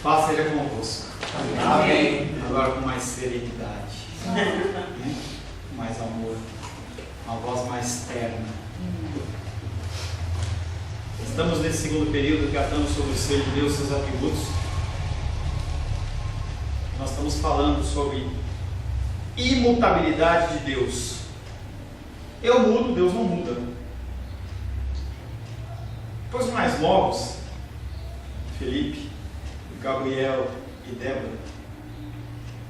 Paz seja convosco. Amém. Agora com mais serenidade, né? Com mais amor, uma voz mais terna. Estamos nesse segundo período tratando sobre o ser de Deus, seus atributos. Nós estamos falando sobre imutabilidade de Deus. Eu mudo, Deus não muda. Depois os mais novos, Felipe, Gabriel e Débora,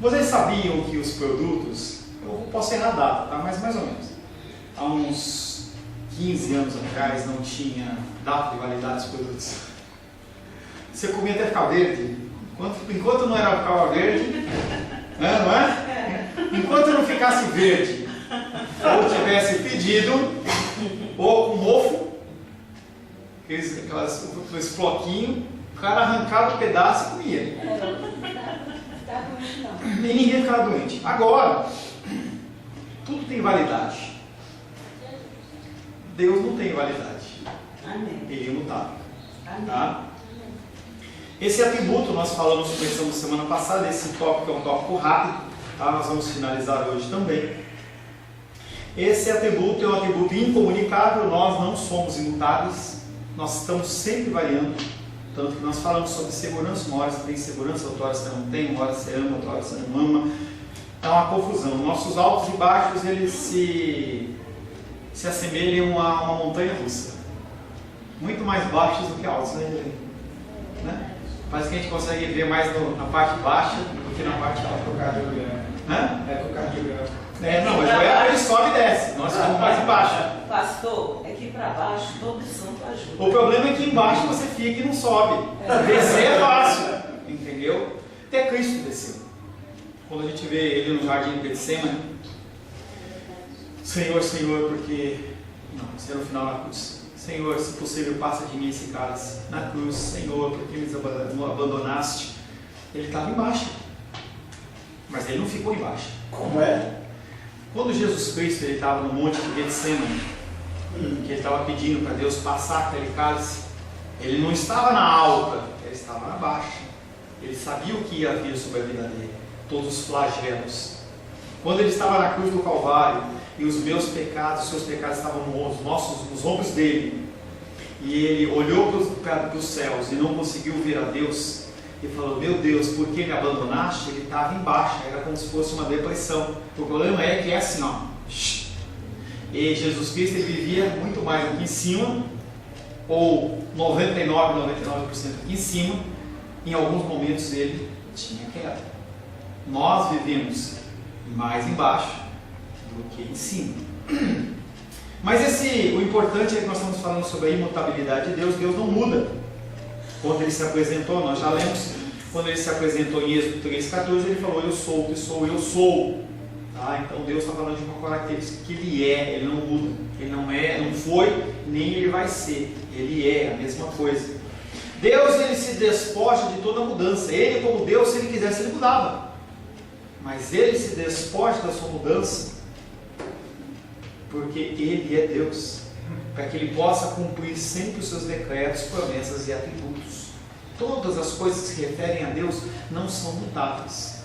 vocês sabiam que os produtos, eu posso errar a data, tá? Mas mais ou menos, há uns 15 anos atrás não tinha data de validade dos produtos. Você comia até ficar verde. Enquanto não era ficava verde, né, não é? Enquanto não ficasse verde, ou tivesse pedido, ou com mofo, aqueles floquinhos, o cara arrancava um pedaço e comia. E ninguém ficava doente. Agora, tudo tem validade. Deus não tem validade. Ele é imutável. Tá? Esse atributo nós falamos, começamos semana passada. Esse tópico é um tópico rápido, tá? Nós vamos finalizar hoje também. Esse atributo é um atributo incomunicável. Nós não somos imutáveis, nós estamos sempre variando. Tanto que nós falamos sobre segurança. Uma hora você tem segurança, outra hora você não tem, uma hora você ama, outra hora você não ama. É uma confusão. Nossos altos e baixos, eles se assemelham a uma montanha russa, muito mais baixos do que altos, né? Parece que a gente consegue ver mais na parte baixa do que na parte alta. Não, mas ele sobe e desce, nós ficamos mais embaixo. Pastor, é que para baixo todo santo ajuda. O problema é que embaixo você fica e não sobe. Descer é fácil, entendeu? Até Cristo desceu. Quando a gente vê ele no jardim de Getsemane, Senhor, Senhor, porque... Não, isso é no final da cruz. Senhor, se possível, passa de mim esse cálice. Na cruz, Senhor, porque me abandonaste? Ele estava embaixo. Mas ele não ficou embaixo. Como é? Quando Jesus Cristo estava no monte de Getsemane, que ele estava pedindo para Deus passar aquele cálice, ele não estava na alta, ele estava na baixa. Ele sabia o que ia vir sobre a vida dele, todos os flagelos. Quando ele estava na cruz do Calvário, e os meus pecados, os seus pecados estavam nos ombros dele, e ele olhou para os céus e não conseguiu ver a Deus, e falou: meu Deus, por que me abandonaste? Ele estava embaixo, era como se fosse uma depressão. O problema é que é assim, ó. E Jesus Cristo, ele vivia muito mais aqui em cima, ou 99% aqui em cima. Em alguns momentos ele tinha queda. Nós vivemos mais embaixo do que em cima. Mas o importante é que nós estamos falando sobre a imutabilidade de Deus. Deus não muda. Quando ele se apresentou, nós já lemos, quando ele se apresentou em Êxodo 3,14, ele falou: eu sou o que sou, eu sou. Tá? Então Deus está falando de uma característica que ele é, ele não muda. Ele não é, não foi, nem ele vai ser. Ele é a mesma coisa. Deus, ele se despoja de toda mudança. Ele, como Deus, se ele quisesse, ele mudava. Mas ele se despoja da sua mudança porque ele é Deus, para que ele possa cumprir sempre os seus decretos, promessas e atributos. Todas as coisas que se referem a Deus não são mutáveis.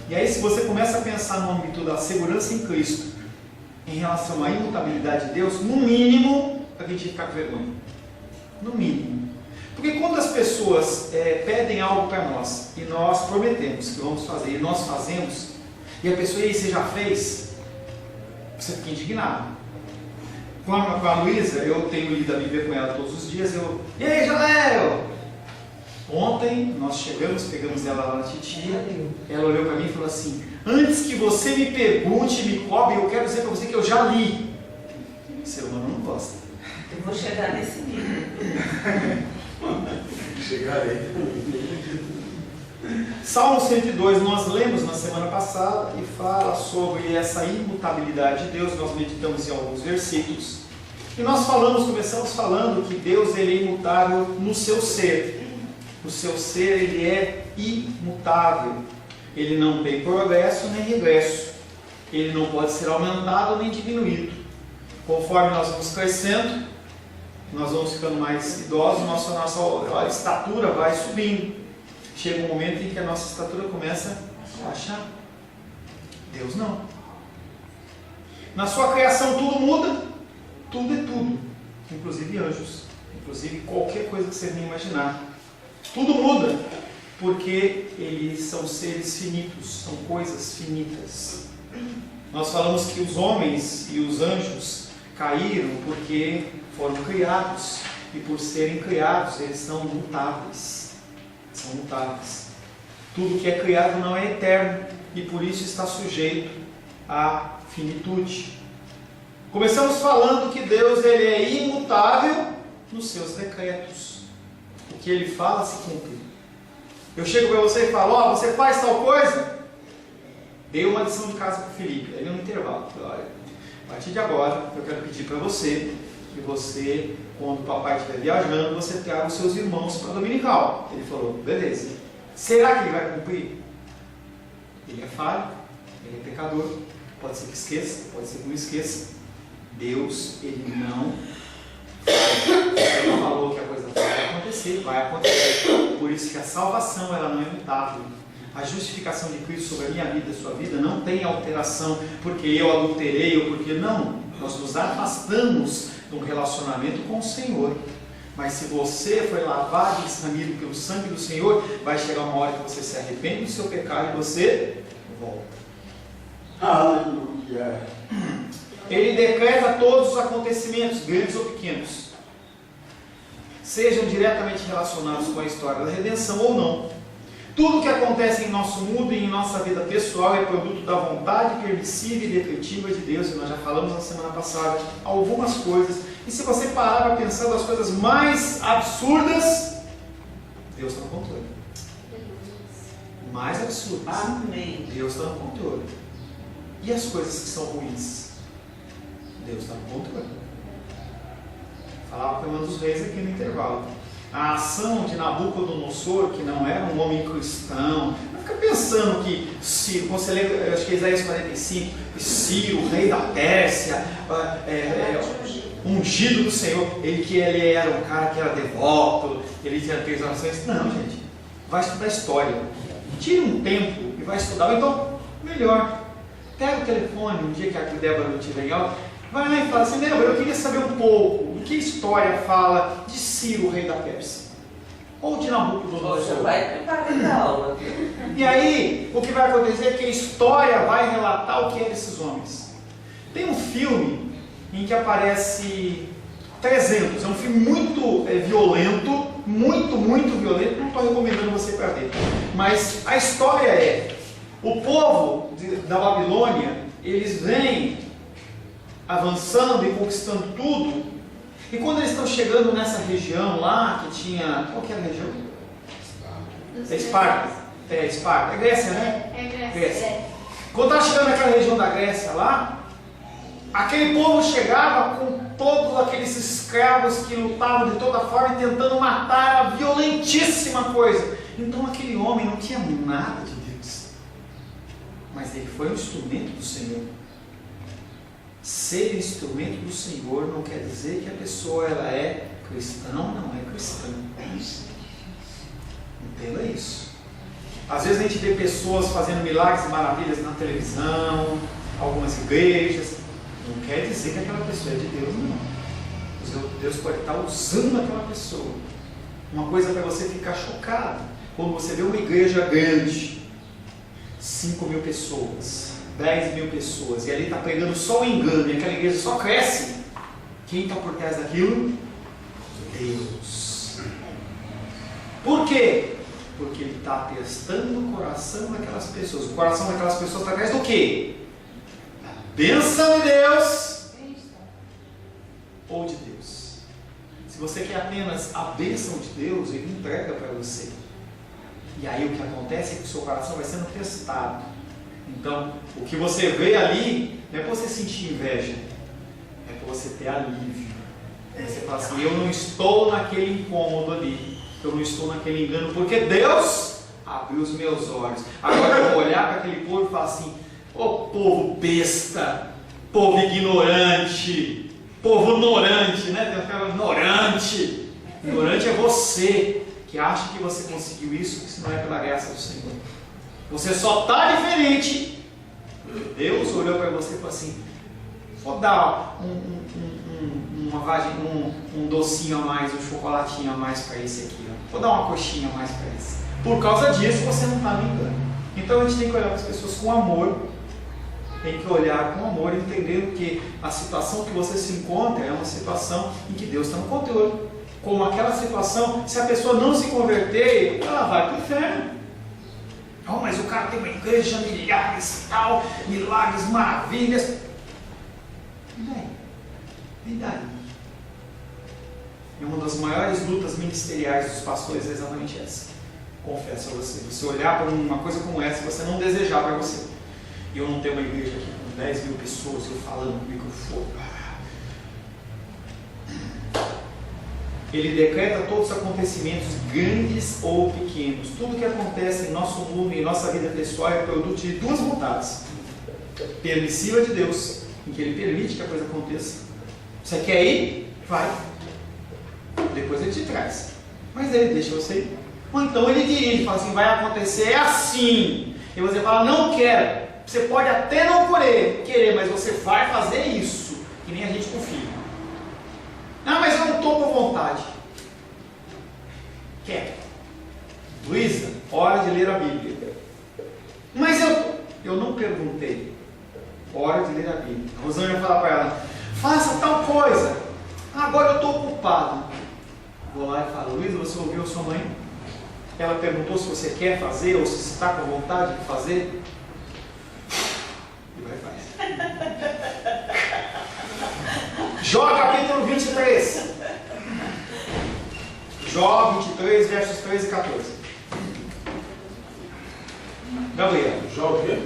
E aí, se você começa a pensar no âmbito da segurança em Cristo, em relação à imutabilidade de Deus, no mínimo, a gente fica com vergonha. No mínimo. Porque quando as pessoas pedem algo para nós, e nós prometemos que vamos fazer, e nós fazemos, e a pessoa: e aí, você já fez? Você fica indignado. Com a Luísa, eu tenho lido a Bíblia com ela todos os dias. E aí, Jaléo? Ontem nós chegamos, pegamos ela lá na titia. Ela olhou para mim e falou assim: antes que você me pergunte, me cobre, eu quero dizer para você que eu já li. O ser humano não gosta. Eu vou chegar nesse nível. Chegarei. Salmo 102 nós lemos na semana passada e fala sobre essa imutabilidade de Deus. Nós meditamos em alguns versículos e nós começamos falando que Deus, ele é imutável no seu ser. O seu ser, ele é imutável. Ele não tem progresso nem regresso. Ele não pode ser aumentado nem diminuído. Conforme nós vamos crescendo, nós vamos ficando mais idosos, nossa estatura vai subindo. chega um momento em que a nossa estatura começa a achar. Deus não. Na sua criação tudo muda, tudo é tudo, inclusive anjos, inclusive qualquer coisa que você venha imaginar. Tudo muda, porque eles são seres finitos, são coisas finitas. Nós falamos que os homens e os anjos caíram porque foram criados, e por serem criados eles são mutáveis. São mutáveis. Tudo que é criado não é eterno, e por isso está sujeito à finitude. Começamos falando que Deus ele é imutável nos seus decretos. O que ele fala se cumpre. Eu chego para você e falo, ó, você faz tal coisa? Dei uma lição de casa para o Felipe, ali no intervalo. Olha, a partir de agora, eu quero pedir para você, que você, quando o papai estiver viajando, você traga os seus irmãos para a dominical. Ele falou, beleza. Será que ele vai cumprir? Ele é falho, ele é pecador, pode ser que esqueça, pode ser que não esqueça. Deus, ele não ele falou que a coisa vai acontecer, vai acontecer. Por isso que a salvação ela não é mutável. A justificação de Cristo sobre a minha vida e a sua vida não tem alteração, porque eu adulterei ou porque não. Nós nos afastamos do relacionamento com o Senhor. Mas se você foi lavado e examido pelo sangue do Senhor, vai chegar uma hora que você se arrepende do seu pecado e você volta. Aleluia. Ele decreta todos os acontecimentos, grandes ou pequenos, sejam diretamente relacionados com a história da redenção ou não. Tudo que acontece em nosso mundo e em nossa vida pessoal é produto da vontade permissiva e decretiva de Deus, e nós já falamos na semana passada algumas coisas. E se você parar para pensar das coisas mais absurdas, Deus está no controle. Mais absurdas, Amém. Deus está no controle. E as coisas que são ruins, Deus está no controle. Falava com uma dos reis aqui no intervalo. A ação de Nabucodonosor, que não era um homem cristão, não fica pensando que Ciro, quando você lê, acho que é Isaías 45, Ciro, rei da Pérsia, ungido do Senhor, ele era um cara que era devoto, ele tinha três orações. Não, gente, vai estudar história. Tira um tempo e vai estudar. Ou então, melhor, pega o telefone um dia que a Débora não estiver em aula, vai lá e fala assim, Débora, eu queria saber um pouco o que a história fala de Ciro, rei da Pérsia, ou de Nabucodonosor. Você vai preparar a aula. E aí, o que vai acontecer é que a história vai relatar o que eram esses homens. Tem um filme em que aparece 300, é um filme muito violento, muito violento, não estou recomendando você para ver. Mas a história é, o povo da Babilônia, eles vêm avançando e conquistando tudo, e quando eles estão chegando nessa região lá, que tinha, qual que era a região? Esparta. Esparta, é Grécia, né? É Grécia. Quando estava chegando naquela região da Grécia lá, aquele povo chegava com todos aqueles escravos que lutavam de toda forma e tentando matar a violentíssima coisa. Então aquele homem não tinha nada de Deus, mas ele foi um instrumento do Senhor. Ser instrumento do Senhor não quer dizer que a pessoa ela é cristã ou não é cristã. Entenda isso. Às vezes a gente vê pessoas fazendo milagres e maravilhas na televisão, algumas igrejas. Não quer dizer que aquela pessoa é de Deus, não. Deus pode estar usando aquela pessoa. Uma coisa para você ficar chocado, quando você vê uma igreja grande, 5.000 pessoas, 10.000 pessoas, e ali está pregando só o engano, e aquela igreja só cresce. Quem está por trás daquilo? Deus. Por quê? Porque Ele está testando o coração daquelas pessoas. O coração daquelas pessoas está através do quê? Da bênção de Deus ou de Deus. Se você quer apenas a bênção de Deus, Ele entrega para você. E aí o que acontece é que o seu coração vai sendo testado. Então, o que você vê ali não é para você sentir inveja, é para você ter alívio. Você fala assim, eu não estou naquele incômodo ali, eu não estou naquele engano, porque Deus abriu os meus olhos. Agora eu vou olhar para aquele povo e falar assim, ô povo besta, povo ignorante, né? Tem aquela ignorante. Ignorante é você. que acha que você conseguiu isso, que isso não é pela graça do Senhor. Você só está diferente. Deus olhou para você e falou assim: vou dar um docinho a mais, um chocolatinho a mais para esse aqui. Ó. Vou dar uma coxinha a mais para esse. Por causa disso você não está me engano. Então a gente tem que olhar para as pessoas com amor. Tem que olhar com amor, entendendo que a situação que você se encontra é uma situação em que Deus está no controle. Como aquela situação, se a pessoa não se converter, ela vai para o inferno. Oh, mas o cara tem uma igreja, milhares e tal, milagres, maravilhas. E daí? E uma das maiores lutas ministeriais dos pastores é exatamente essa. Confesso a você. Você olhar para uma coisa como essa e você não desejar para você. E eu não tenho uma igreja aqui com 10 mil pessoas, eu falando com o microfone. Ele decreta todos os acontecimentos, grandes ou pequenos. Tudo que acontece em nosso mundo e em nossa vida pessoal é produto de duas vontades. Permissiva de Deus, em que Ele permite que a coisa aconteça. Você quer ir? Vai. Depois Ele te traz. Mas Ele deixa você ir. Ou então Ele dirige, fala assim, vai acontecer assim. E você fala, não quero. Você pode até não querer, mas você vai fazer isso. Que nem a gente com o filho. Não, mas eu não estou com vontade. Quer? Luísa, hora de ler a Bíblia. Mas eu não perguntei. Hora de ler a Bíblia. A Rosângela vai falar para ela, faça tal coisa. Agora eu estou ocupado. Vou lá e falo, Luísa, você ouviu a sua mãe? Ela perguntou se você quer fazer ou se está com vontade de fazer. E vai fazer. Jó capítulo 23. Jó 23, versos 13 e 14. Gabriel. Jó o quê?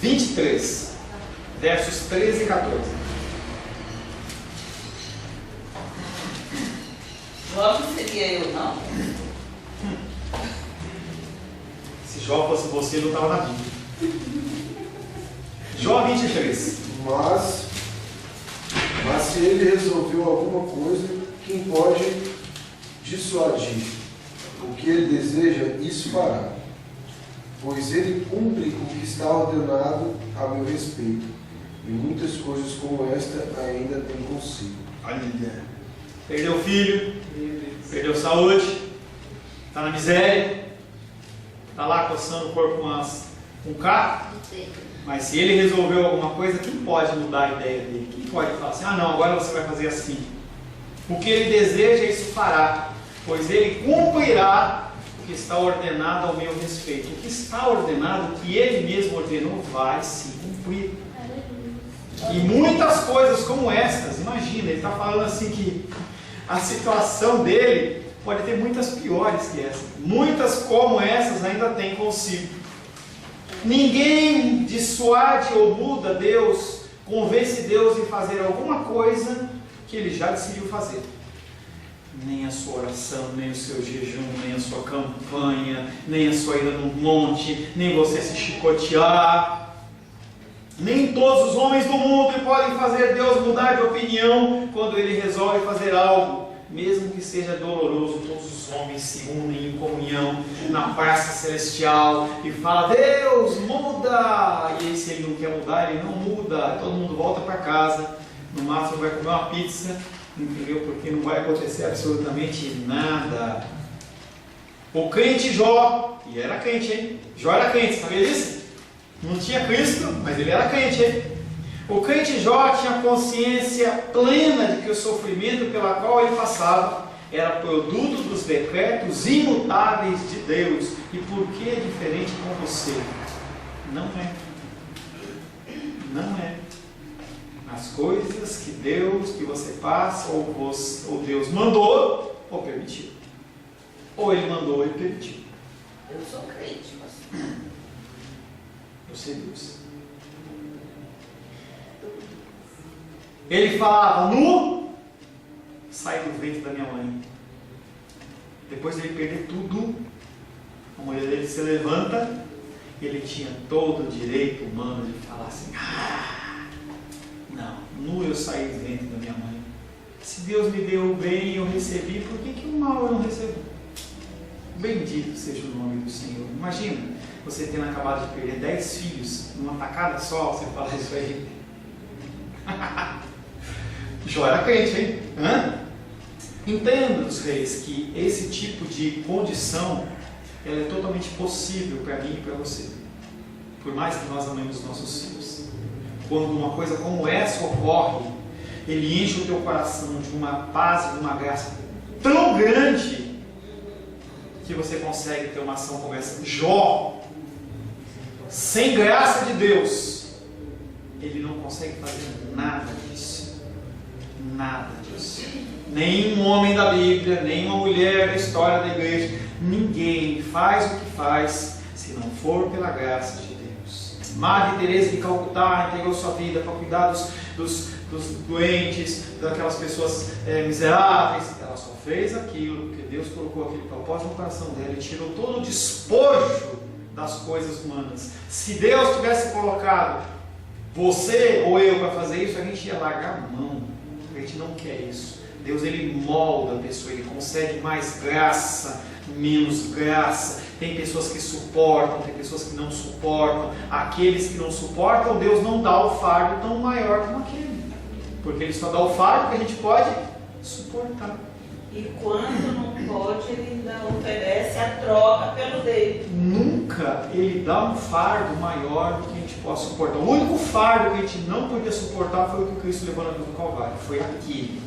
23, versos 13 e 14. Jó não seria eu, não? Se Jó fosse você, não estava na Bíblia. Jó 23. Mas se ele resolveu alguma coisa, quem pode dissuadir? O que ele deseja, isso fará. Pois ele cumpre o que está ordenado a meu respeito. E muitas coisas como esta ainda tem consigo. Aleluia. Perdeu o filho, perdeu saúde, está na miséria, está lá coçando o corpo com um carro. Mas se ele resolveu alguma coisa, quem pode mudar a ideia dele? Quem pode falar assim, não, agora você vai fazer assim. O que ele deseja, isso fará, pois ele cumprirá o que está ordenado ao meu respeito. O que está ordenado, que ele mesmo ordenou, vai se cumprir. E muitas coisas como estas, imagina, ele está falando assim que a situação dele pode ter muitas piores que essa. Muitas como essas ainda tem consigo. Ninguém dissuade ou muda Deus, convence Deus em fazer alguma coisa que Ele já decidiu fazer. Nem a sua oração, nem o seu jejum, nem a sua campanha, nem a sua ida no monte, nem você se chicotear. Nem todos os homens do mundo podem fazer Deus mudar de opinião quando Ele resolve fazer algo. Mesmo que seja doloroso, todos os homens se unem em comunhão na praça celestial e falam, Deus, muda! E aí, se Ele não quer mudar, Ele não muda. Todo mundo volta para casa, no máximo vai comer uma pizza, entendeu? Porque não vai acontecer absolutamente nada. O crente Jó, e era crente, hein? Jó era crente, sabia disso? Não tinha Cristo, mas ele era crente, hein? O crente Jó tinha consciência plena de que o sofrimento pela qual ele passava era produto dos decretos imutáveis de Deus. E por que é diferente com você? Não é. Não é. As coisas que você passa, ou Deus mandou, ou permitiu. Ou Ele mandou, ou Ele permitiu. Eu sou crente, mas... Eu sei Deus. Ele falava, sai do ventre da minha mãe. Depois de ele perder tudo, a mulher dele se levanta e ele tinha todo o direito humano de falar assim, não, eu saí do ventre da minha mãe. Se Deus me deu o bem e eu recebi, por que o mal eu não recebo? Bendito seja o nome do Senhor. Imagina, você tendo acabado de perder 10 filhos numa tacada só, você fala isso aí. Jó era crente, hein? Entenda, os reis, que esse tipo de condição ela é totalmente possível para mim e para você. Por mais que nós amemos nossos filhos. Quando uma coisa como essa ocorre, ele enche o teu coração de uma paz e de uma graça tão grande que você consegue ter uma ação como essa. Jó, sem graça de Deus, ele não consegue fazer nada disso. Nada disso. Nenhum homem da Bíblia, nenhuma mulher da história da igreja, ninguém faz o que faz se não for pela graça de Deus. Madre Teresa de Calcutá entregou sua vida para cuidar dos doentes, daquelas pessoas miseráveis. Ela só fez aquilo porque Deus colocou aquele propósito no coração dela e tirou todo o despojo das coisas humanas. Se Deus tivesse colocado você ou eu para fazer isso, a gente ia largar a mão. A gente não quer isso. Deus, ele molda a pessoa, ele concede mais graça, menos graça. Tem pessoas que suportam, tem pessoas que não suportam. Aqueles que não suportam, Deus não dá o fardo tão maior como aquele, porque ele só dá o fardo que a gente pode suportar. E quando não pode, ele ainda oferece a troca pelo dele. Nunca ele dá um fardo maior do que a gente pode suportar. O único fardo que a gente não podia suportar foi o que Cristo levou na cruz do Calvário. Foi aquele.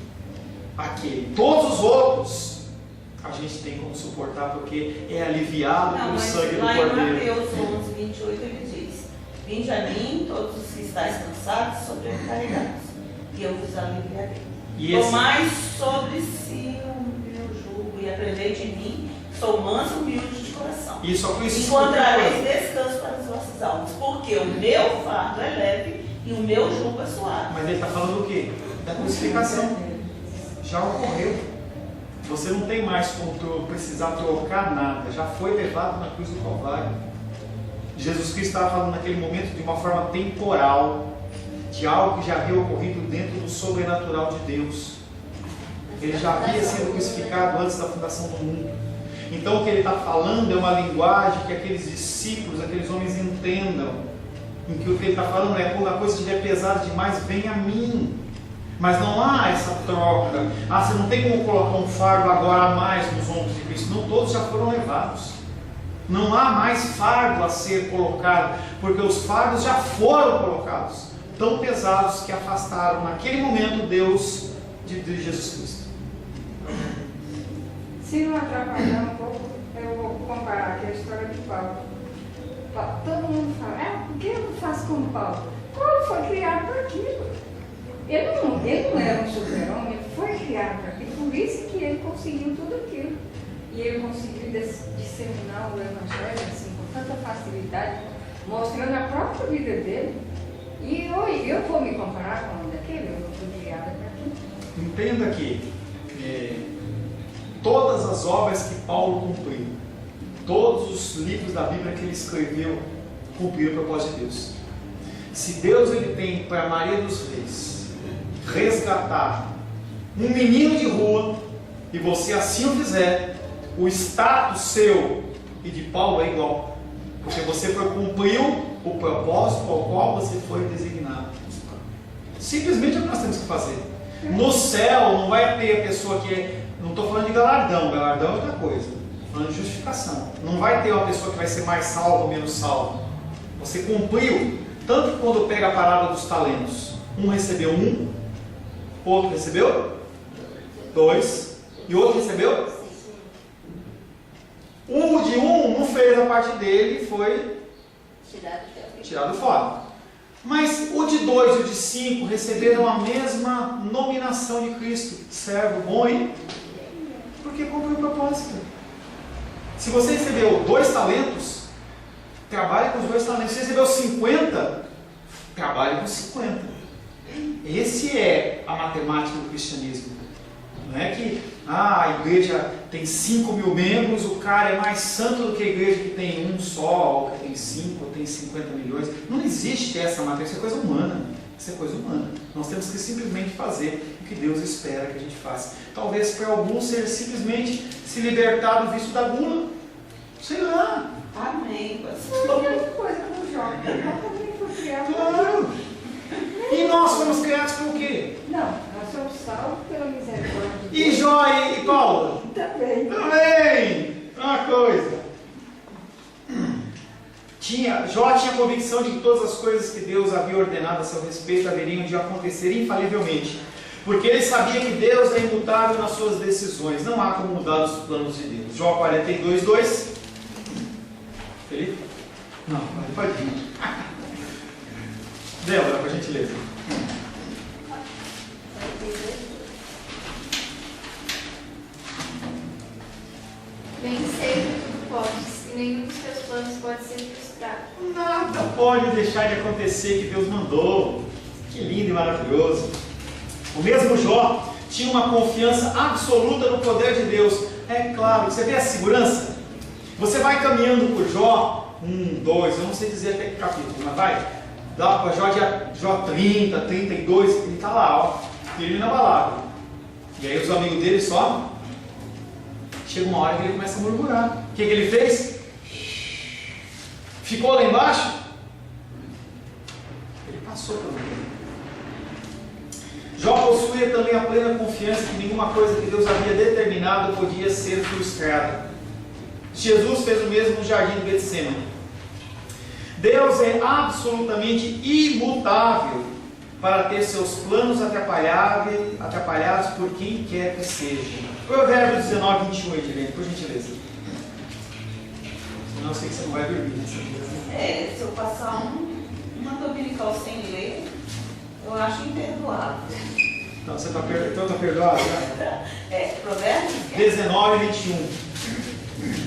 Todos os outros a gente tem como suportar porque é aliviado pelo sangue do Cordeiro. Lá em Mateus 11, 28 ele diz: vinde a mim todos os que estáis cansados e sobrecarregados, e eu vos aliviarei. Tomai sobre si o meu jugo e aprendei de mim, sou manso e humilde de coração. Encontrareis descanso para as vossas almas, porque o meu fardo é leve e o meu jugo é suave. Mas ele está falando o quê? Da crucificação. Já ocorreu. Você não tem mais como precisar trocar nada. Já foi levado na cruz do Calvário. Jesus Cristo estava falando naquele momento de uma forma temporal, de algo que já havia ocorrido dentro do sobrenatural de Deus. Ele já havia sido crucificado antes da fundação do mundo. Então o que ele está falando é uma linguagem que aqueles discípulos, aqueles homens entendam. Em que o que ele está falando é: quando a coisa estiver pesada demais, vem a mim. Mas não há essa troca. Você não tem como colocar um fardo agora a mais nos ombros de Cristo. Não, todos já foram levados. Não há mais fardo a ser colocado, porque os fardos já foram colocados, tão pesados que afastaram naquele momento Deus de Jesus Cristo. Se não atrapalhar um pouco, eu vou comparar aqui a história de Paulo. Todo mundo fala: por que eu não faço como Paulo? Paulo foi criado para aquilo. Ele não era um super-homem, ele foi criado para aquilo, por isso que ele conseguiu tudo aquilo. E ele conseguiu disseminar o Evangelho assim, com tanta facilidade, mostrando a própria vida dele. E eu vou me comparar com um daquele, eu não fui criada para aquilo. Entenda que todas as obras que Paulo cumpriu, todos os livros da Bíblia que ele escreveu, cumpriram o propósito de Deus. Se Deus ele tem para Maria dos Reis resgatar um menino de rua, e você assim o fizer, o status seu e de Paulo é igual, porque você cumpriu o propósito ao qual você foi designado. Simplesmente é o que nós temos que fazer. No céu não vai ter a pessoa que não estou falando de galardão é outra coisa, estou falando de justificação. Não vai ter uma pessoa que vai ser mais salva ou menos salva. Você cumpriu. Tanto que quando pega a parábola dos talentos, um recebeu 1, outro recebeu 2 e outro recebeu 1. O de 1 não fez a parte dele e foi tirado fora. Mas o de 2 e o de 5 receberam a mesma nominação de Cristo: servo bom e porque cumpriu o propósito. Se você recebeu 2 talentos, trabalhe com os 2 talentos. Se você recebeu 50, trabalhe com 50. Esse é a matemática do cristianismo. Não é que a igreja tem 5.000 membros, o cara é mais santo do que a igreja que tem um só, ou que tem 5, ou tem 50 milhões. Não existe essa matemática, isso é coisa humana. Isso é coisa humana. Nós temos que simplesmente fazer o que Deus espera que a gente faça. Talvez para alguns seja simplesmente se libertar do vício da gula. Sei lá. Amém. Foi a mesma coisa com o Jó. Jó também foi criado. Claro. E nós fomos criados por quê? Não, nós somos salvos pela misericórdia de Deus. E Jó e Paulo? Também. Também. Uma coisa. Jó tinha convicção de que todas as coisas que Deus havia ordenado a seu respeito haveriam de acontecer infalivelmente. Porque ele sabia que Deus é imutável nas suas decisões. Não há como mudar os planos de Deus. Jó 42, 2. Felipe? Não, pode vir. Débora, por gentileza. Bem sei que tu podes, e nenhum dos teus planos pode ser frustrado. Nada pode deixar de acontecer que Deus mandou. Que lindo e maravilhoso. O mesmo Jó tinha uma confiança absoluta no poder de Deus. É claro, você vê a segurança? Você vai caminhando por Jó 1, 2, eu não sei dizer até que capítulo, mas vai. Dá para Jó 30, 32, ele está lá, ó, firme na balada. E aí os amigos dele só. Chega uma hora que ele começa a murmurar. O que ele fez? Ficou lá embaixo? Ele passou pelo meio. Jó possuía também a plena confiança que nenhuma coisa que Deus havia determinado podia ser frustrada. Jesus fez o mesmo no jardim de Getsêmani. Deus é absolutamente imutável para ter seus planos atrapalhados por quem quer que seja. Provérbios 19, 21, Edilene, por gentileza. Senão eu sei que você não vai dormir nessa vida. Se eu passar uma dominical sem ler, eu acho imperdoável. Então você está perdoado, né? Provérbios 19, 21. 19.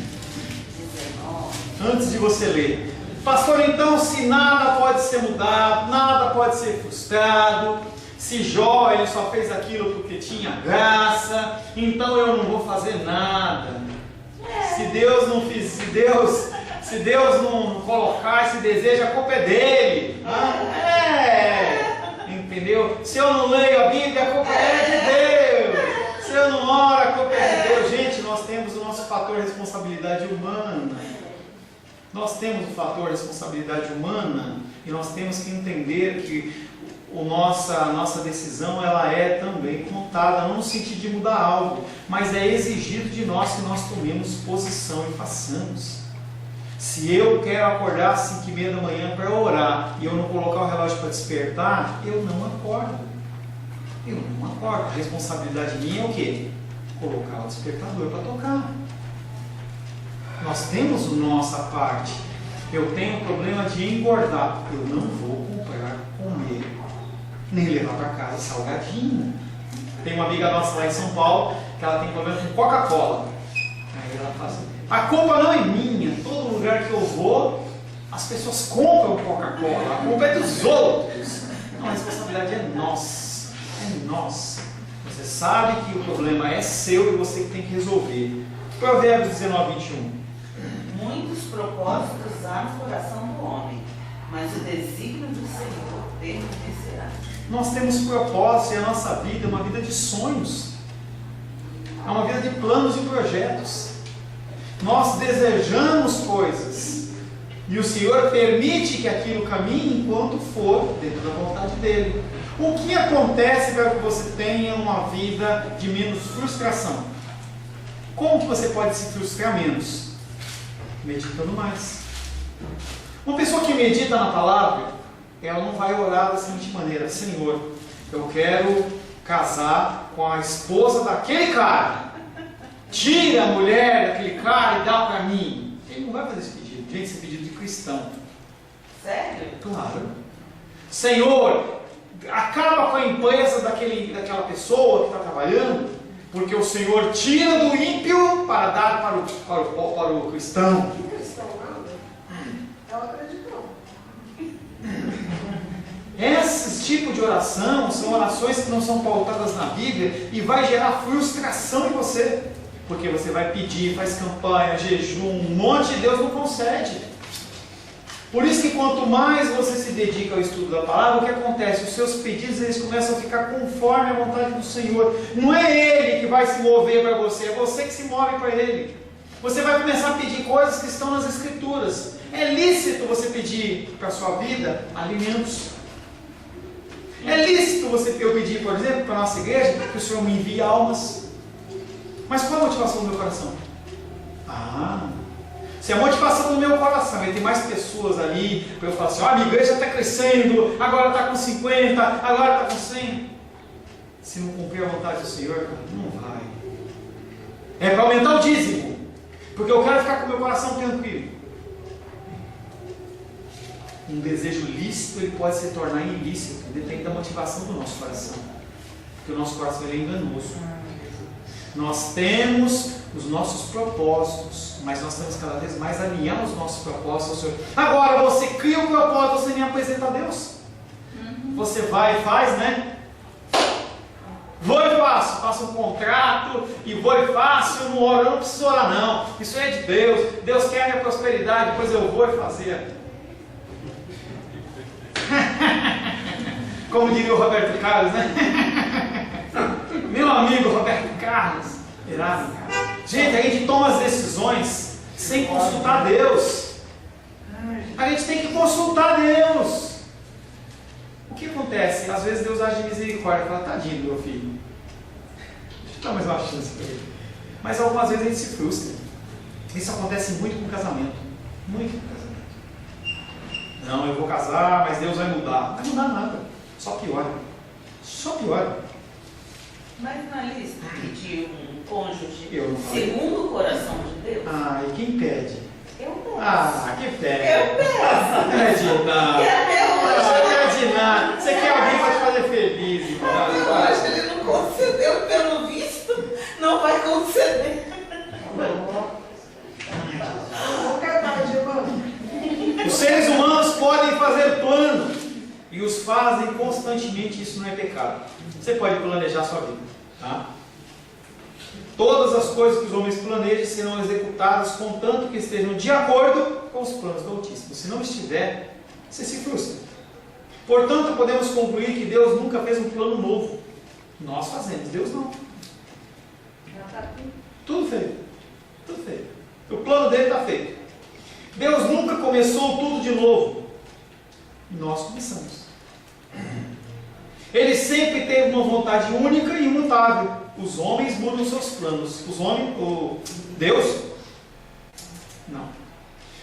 Antes de você ler. Pastor, então, se nada pode ser mudado, nada pode ser frustrado, se Jó ele só fez aquilo porque tinha graça, então eu não vou fazer nada. Se Deus não colocar esse desejo, a culpa é dele. Entendeu? Se eu não leio a Bíblia, a culpa é de Deus. Se eu não oro, a culpa é de Deus. Gente, nós temos o nosso fator responsabilidade humana. Nós temos o fator responsabilidade humana e nós temos que entender que a nossa decisão ela é também contada, não no sentido de mudar algo, mas é exigido de nós que nós tomemos posição e façamos. Se eu quero acordar às 5h30 da manhã para orar e eu não colocar o relógio para despertar, eu não acordo. A responsabilidade minha é o quê? Colocar o despertador para tocar. Nós temos a nossa parte. Eu tenho o problema de engordar. Eu não vou comprar, comer, nem levar para casa salgadinho. Tem uma amiga nossa lá em São Paulo que ela tem problema com Coca-Cola. Aí ela fala assim, a culpa não é minha. Todo lugar que eu vou, as pessoas compram Coca-Cola. A culpa é dos outros. Não, a responsabilidade é nossa. É nossa. Você sabe que o problema é seu e você que tem que resolver. Provérbios 19, 21. Muitos propósitos há no coração do homem, mas o desígnio do Senhor permanecerá. Nós temos propósito e a nossa vida é uma vida de sonhos. É uma vida de planos e projetos. Nós desejamos coisas e o Senhor permite que aquilo caminhe enquanto for dentro da vontade dEle. O que acontece para que você tenha uma vida de menos frustração? Como que você pode se frustrar menos? Meditando mais. Uma pessoa que medita na palavra, ela não vai orar da seguinte maneira: Senhor, eu quero casar com a esposa daquele cara. Tira a mulher daquele cara e dá para mim. Ele não vai fazer esse pedido. Gente, esse é pedido de cristão. Sério? Claro. Senhor, acaba com a empresa daquela pessoa que está trabalhando, porque o Senhor tira do ímpio para dar para o cristão. Que cristão nada? Ela acreditou. Esses tipos de oração são orações que não são pautadas na Bíblia e vai gerar frustração em você. Porque você vai pedir, faz campanha, jejum, um monte de Deus não concede. Por isso que quanto mais você se dedica ao estudo da palavra, o que acontece? Os seus pedidos eles começam a ficar conforme a vontade do Senhor. Não é Ele que vai se mover para você, é você que se move para Ele. Você vai começar a pedir coisas que estão nas Escrituras. É lícito você pedir para a sua vida alimentos. É lícito eu pedir, por exemplo, para a nossa igreja, que o Senhor me envie almas. Mas qual a motivação do meu coração? Se a motivação do meu coração é ter mais pessoas ali, para eu falar assim, a minha igreja está crescendo, agora está com 50, agora está com 100. Se não cumprir a vontade do Senhor, cara, não vai. É para aumentar o dízimo, porque eu quero ficar com o meu coração tranquilo. Um desejo lícito, ele pode se tornar ilícito, depende da motivação do nosso coração, porque o nosso coração ele é enganoso. Nós temos os nossos propósitos, mas nós temos cada vez mais alinhar os nossos propósitos ao Senhor. Agora você cria um propósito, você nem apresenta a Deus. Você vai e faz, né? Vou e faço um contrato, e vou e faço, eu não oro, eu não preciso orar não, isso é de Deus, Deus quer a minha prosperidade, depois eu vou e fazer. Como diria o Roberto Carlos, né? Meu amigo Roberto Carlos, irado, cara. Gente, a gente toma as decisões sem consultar Deus. A gente tem que consultar Deus. O que acontece? Às vezes Deus age de misericórdia e fala, tadinho do meu filho, deixa eu dar mais uma chance para ele. Mas algumas vezes a gente se frustra. Isso acontece muito com casamento. Muito com casamento. Não, eu vou casar, mas Deus vai mudar. Não vai mudar nada. Só piora. Só piora. Mas na lista pedir um cônjuge segundo o coração de Deus? E quem pede? Eu peço. Que pede? Eu peço. Pede não. E até hoje. Pede nada. Você quer alguém para te fazer feliz, irmão? Até hoje ele não concedeu, pelo visto, não vai conceder. Os seres humanos podem fazer planos e os fazem constantemente, isso não é pecado. Você pode planejar a sua vida, tá? Todas as coisas que os homens planejam serão executadas contanto que estejam de acordo com os planos do Altíssimo. Se não estiver, você se frustra. Portanto, podemos concluir que Deus nunca fez um plano novo. Nós fazemos, Deus não. Tudo feito. Tudo feito. O plano dele está feito. Deus nunca começou tudo de novo. Nós começamos. Ele sempre teve uma vontade única e imutável. Os homens mudam seus planos. Deus? Não.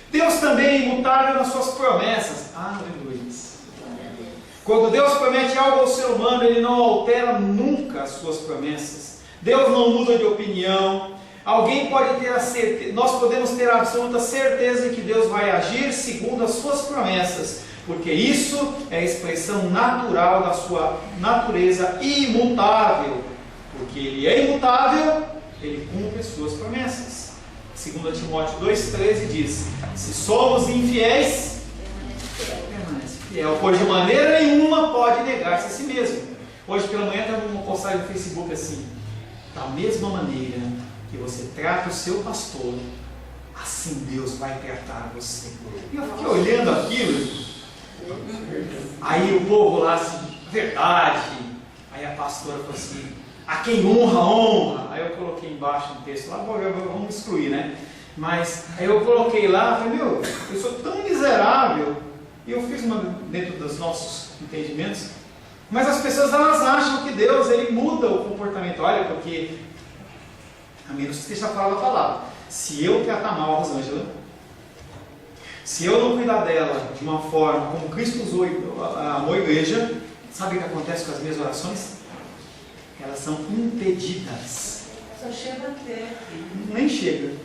Deus também é imutável nas suas promessas. Aleluia. Quando Deus promete algo ao ser humano, Ele não altera nunca as suas promessas. Deus não muda de opinião. Alguém pode ter a certeza, nós podemos ter a absoluta certeza de que Deus vai agir segundo as suas promessas, porque isso é a expressão natural da sua natureza imutável. Porque Ele é imutável, Ele cumpre as suas promessas. 2 Timóteo 2,13 diz: se somos infiéis, permanece fiel, pois de maneira nenhuma pode negar-se a si mesmo. Hoje pela manhã estava uma postagem no Facebook assim: da mesma maneira que você trata o seu pastor, assim Deus vai tratar você. E eu fiquei olhando aquilo. Aí o povo lá assim, verdade. Aí a pastora falou assim: a quem honra, honra. Aí eu coloquei embaixo um texto lá, vamos excluir, né? Mas aí eu coloquei lá, falei, eu sou tão miserável. E eu fiz uma dentro dos nossos entendimentos. Mas as pessoas, elas acham que Deus, Ele muda o comportamento. Olha, porque a menos que esteja falando a palavra. Se eu tratar mal a Rosângela, se eu não cuidar dela de uma forma como Cristo amou a igreja, sabe o que acontece com as minhas orações? Elas são impedidas. Só chega até aqui. Nem chega.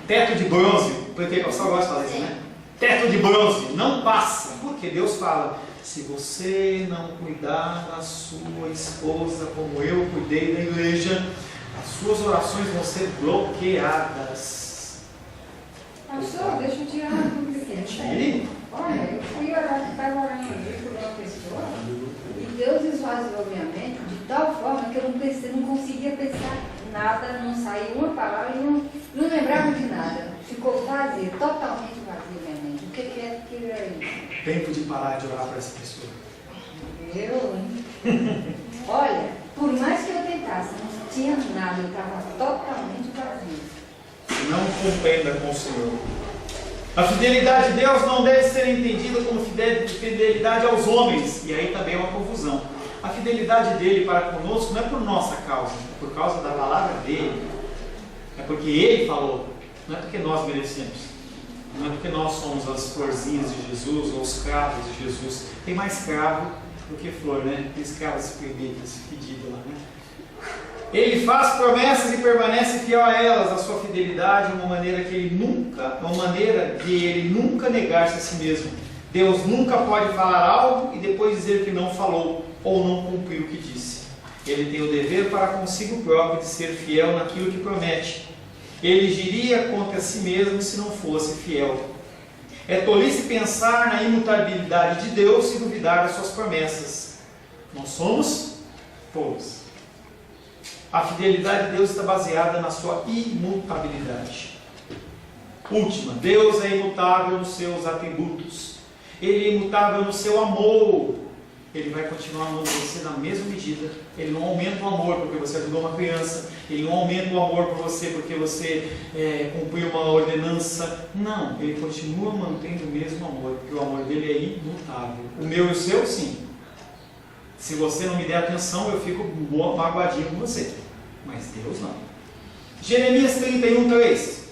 Teto de bronze, o pentecostal gosta de fazer isso, né? Teto de bronze, não passa. Porque Deus fala: se você não cuidar da sua esposa como eu cuidei da igreja, as suas orações vão ser bloqueadas. Pastor, deixa eu tirar uma dúvida. Tire. Olha, eu fui orar, estava orando ali por uma pessoa, e Deus esvaziou minha mente de tal forma que eu não conseguia pensar nada, não saía uma palavra, não lembrava de nada. Ficou vazio, totalmente vazio minha mente. O que é isso? Tempo de parar de orar para essa pessoa. Olha, por mais que eu tentasse, não tinha nada, eu estava totalmente vazio. não contenda com o Senhor. A fidelidade de Deus não deve ser entendida como fidelidade aos homens, e aí também é uma confusão. A fidelidade dele para conosco não é por nossa causa, é por causa da palavra dele, é porque ele falou, não é porque nós merecemos, não é porque nós somos as florzinhas de Jesus ou os cravos de Jesus. Tem mais cravo do que flor, né? Tem escravos espremidas, fedidos lá, né? Ele faz promessas e permanece fiel a elas. A sua fidelidade é uma maneira de ele nunca negar-se a si mesmo. Deus nunca pode falar algo e depois dizer que não falou ou não cumpriu o que disse. Ele tem o dever para consigo próprio de ser fiel naquilo que promete. Ele agiria contra si mesmo se não fosse fiel. É tolice pensar na imutabilidade de Deus e duvidar das suas promessas. Nós somos tolos. A fidelidade de Deus está baseada na sua imutabilidade. Última, Deus é imutável nos seus atributos. Ele é imutável no seu amor. Ele vai continuar amando você na mesma medida. Ele não aumenta o amor porque você ajudou uma criança. Ele não aumenta o amor por você porque você cumpriu uma ordenança. Não, ele continua mantendo o mesmo amor, porque o amor dele é imutável. O meu e o seu, sim. Se você não me der atenção, eu fico magoadinho com você. Mas Deus não. Jeremias 31:3.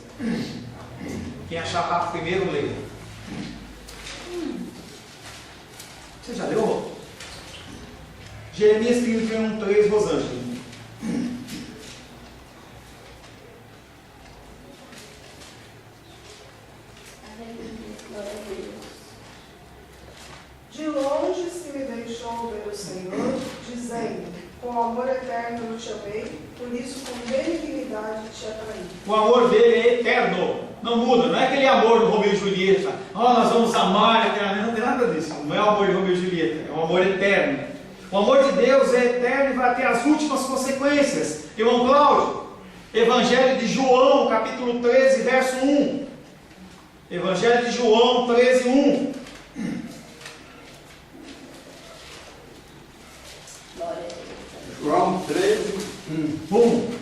Quem achar rápido primeiro, leia. Você já leu? Jeremias 31:3, Rosângela. De longe se me deixou ver o Senhor, dizendo, com amor eterno eu te amei, por isso com benignidade te atraí. O amor dele é eterno, não muda, não é aquele amor do Romeu e Julieta, nós vamos amar eternamente, não tem nada disso, não é o amor de Romeu e Julieta, é um amor eterno. O amor de Deus é eterno e vai ter as últimas consequências. Irmão Cláudio, Evangelho de João, capítulo 13, verso 1. Evangelho de João 13, 1. João 13, 1.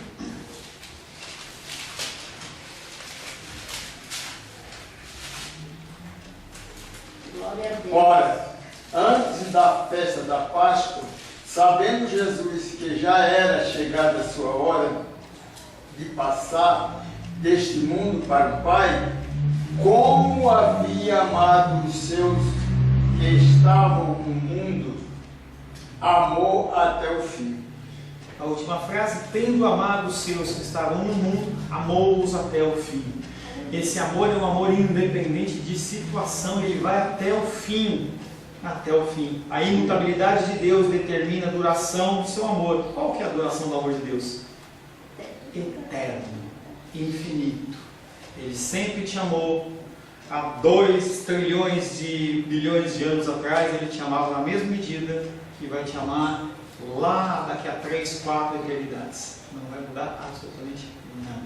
Ora, antes da festa da Páscoa, sabendo Jesus que já era chegada a sua hora de passar deste mundo para o Pai, como havia amado os seus que estavam no mundo, amou até o fim. A última frase, tendo amado os seus que estavam no mundo, amou-os até o fim. Esse amor é um amor independente de situação, ele vai até o fim. Até o fim. A imutabilidade de Deus determina a duração do seu amor. Qual que é a duração do amor de Deus? Eterno, infinito. Ele sempre te amou. Há 2 trilhões de bilhões de anos atrás, ele te amava na mesma medida que vai te amar lá daqui a 3, 4 eternidades. Não vai mudar absolutamente nada.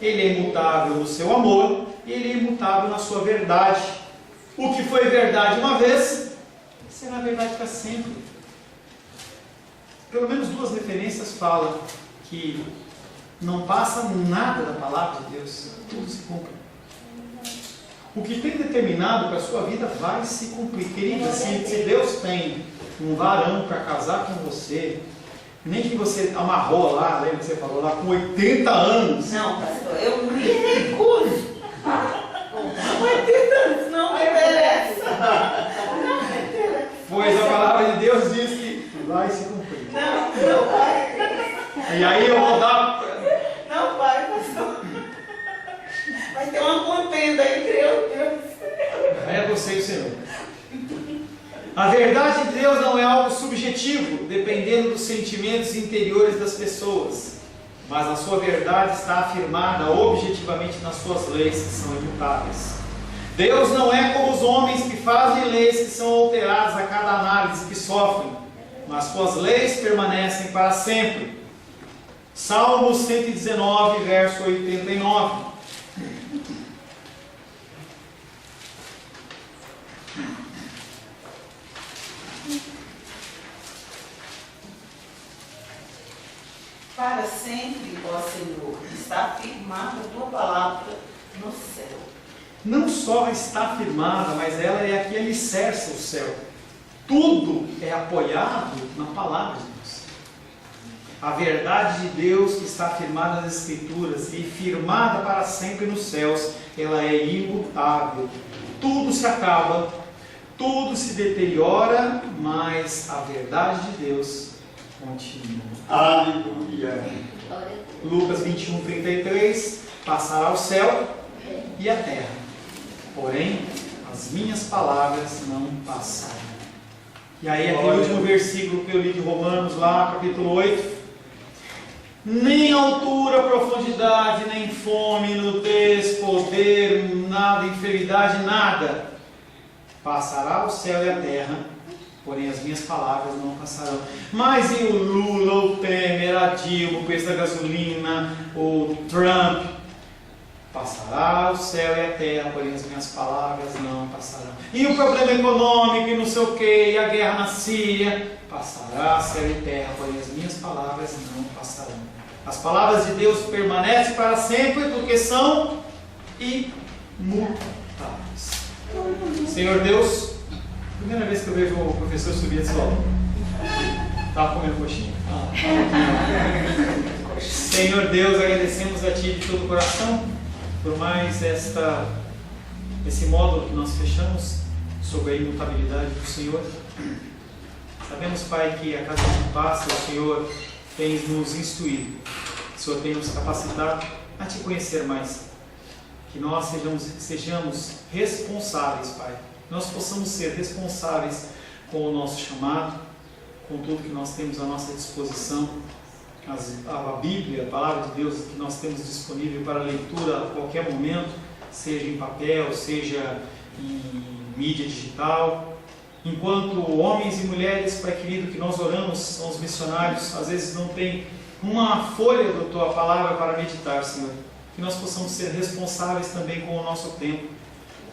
Ele é imutável no seu amor e ele é imutável na sua verdade. O que foi verdade uma vez, será verdade para sempre. Pelo menos 2 referências falam que não passa nada da palavra de Deus, tudo se cumpre. O que tem determinado para a sua vida vai se cumprir. Querida, se Deus tem um varão para casar com você, nem que você amarrou lá, lembra que você falou lá, com 80 anos. Não, pastor, eu me recuso. 80 anos não me interessa. Não me interessa. Pois a palavra de Deus diz que vai se cumprir. Não vai. E aí eu vou dar... Não vai, pastor. Vai ter uma contenda entre eu e Deus. É você e o Senhor. A verdade de Deus não é algo subjetivo, dependendo dos sentimentos interiores das pessoas, mas a sua verdade está afirmada objetivamente nas suas leis, que são imutáveis. Deus não é como os homens que fazem leis que são alteradas a cada análise que sofrem, mas suas leis permanecem para sempre. Salmos 119, verso 89. Para sempre, ó Senhor, está firmada a tua palavra no céu. Não só está firmada, mas ela é a que alicerça o céu. Tudo é apoiado na palavra de Deus. A verdade de Deus que está firmada nas Escrituras e firmada para sempre nos céus, ela é imutável. Tudo se acaba, tudo se deteriora, mas a verdade de Deus continua. Aleluia. Lucas 21:33, passará o céu e a terra, porém as minhas palavras não passarão. E aí aquele último versículo que eu li de Romanos lá, capítulo 8, nem altura, profundidade, nem fome, nudez, poder, nada, enfermidade, nada, passará o céu e a terra, porém as minhas palavras não passarão. Mas e o Lula, o Temer, a Dilma, o preço da gasolina, o Trump? Passará o céu e a terra, porém as minhas palavras não passarão. E o problema econômico e não sei o que, e a guerra na Síria? Passará céu e terra, porém as minhas palavras não passarão. As palavras de Deus permanecem para sempre, porque são imutáveis. Senhor Deus, primeira vez que eu vejo o professor subir de solo. Estava comendo coxinha. Senhor Deus, agradecemos a Ti de todo o coração por mais esse módulo que nós fechamos sobre a imutabilidade do Senhor. Sabemos, Pai, que a cada dia que passa o Senhor tem nos instruído, o Senhor tem nos capacitado a Te conhecer mais. Que nós sejamos responsáveis, Pai. Que nós possamos ser responsáveis com o nosso chamado, com tudo que nós temos à nossa disposição. A Bíblia, a Palavra de Deus que nós temos disponível para leitura a qualquer momento, seja em papel, seja em mídia digital. Enquanto homens e mulheres, Pai querido, que nós oramos, são os missionários, às vezes não tem uma folha da Tua Palavra para meditar, Senhor. Que nós possamos ser responsáveis também com o nosso tempo.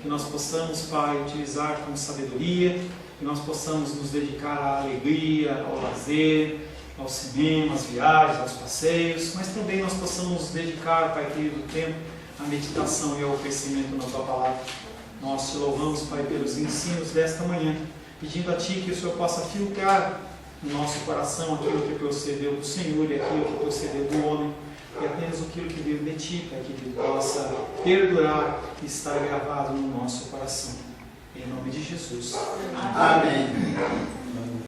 Que nós possamos, Pai, utilizar com sabedoria. Que nós possamos nos dedicar à alegria, ao lazer, ao cinema, às viagens, aos passeios. Mas também nós possamos nos dedicar, Pai querido, tempo à meditação e ao crescimento na Tua Palavra. Nós Te louvamos, Pai, pelos ensinos desta manhã. Pedindo a Ti que o Senhor possa filtrar no nosso coração aquilo que procedeu do Senhor e aquilo que procedeu do homem, e apenas aquilo que veio de Ti, Pai, que Ele possa perdurar e estar gravado no nosso coração. Em nome de Jesus. Amém.